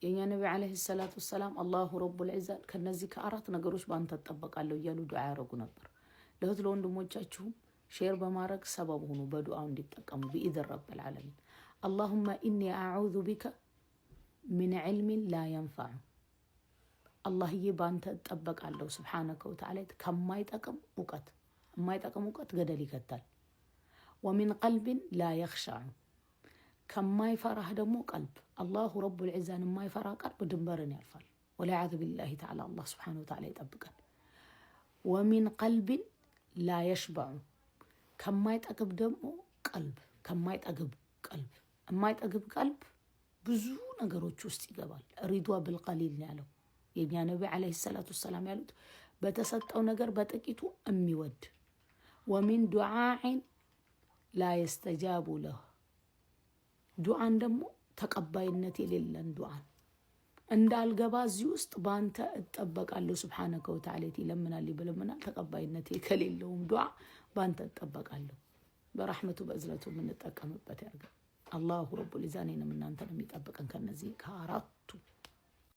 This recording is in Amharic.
የኛ ነብይ አለይሂ ሰላቱ ወሰለም አላሁ ረቡል ዒዛ ከነዚህ ከአራት ነገሮች ባንተ ተጠበቃለሁ እያሉ ዱዓ ያረጉ ነበር። ለእህት ለወንድሞቻችሁ ሼር በማድረግ ሰበብ ሆኑ በዱዓው እንዲጠቀሙ ቢኢዝን ረብል ዓለሚን። اللهم إني أعوذ بك من علم لا ينفع الله يبانت تطبق الله سبحانه وتعالى كما يتقم وقت ما يتقم وقت قدل يكتل ومن قلب لا يخشع كما يفرح دمو قلب الله رب العزة ما يفرح قلب دنبرن يرفل ولا يعذ بالله تعالى الله سبحانه وتعالى يطبقن ومن قلب لا يشبع كما يتقب دمو قلب كما يتقب قلب ما يتقب قلب ብዙ ነገሮች ውስጥ ይገባል። ሪድዋ بالقليل ያለው የኛ ነብይ አለይሂ ሰላቱ ወሰለም ያሉት በተሰጠው ነገር በጥቂቱ የሚወድ ومن دعاء لا يستجاب له ዱዓን ደግሞ ተቀባይነት የሌለን ዱዓን እንዳልገባ እዚህ ውስጥ ባንተ እጠበቃለሁ ሱብሃነከ ወተዓላ ይለምናል ይበለምናል ተቀባይነት የሌለውም ዱዓ ባንተ እጠበቃለሁ በረህመቱ በእዝነቱ ምን ተጠቀምበት ያርጋ አላሁ ረቡል ዒዛ ነን እናንተን የሚጠብቀን ከነዚህ ከአራቱ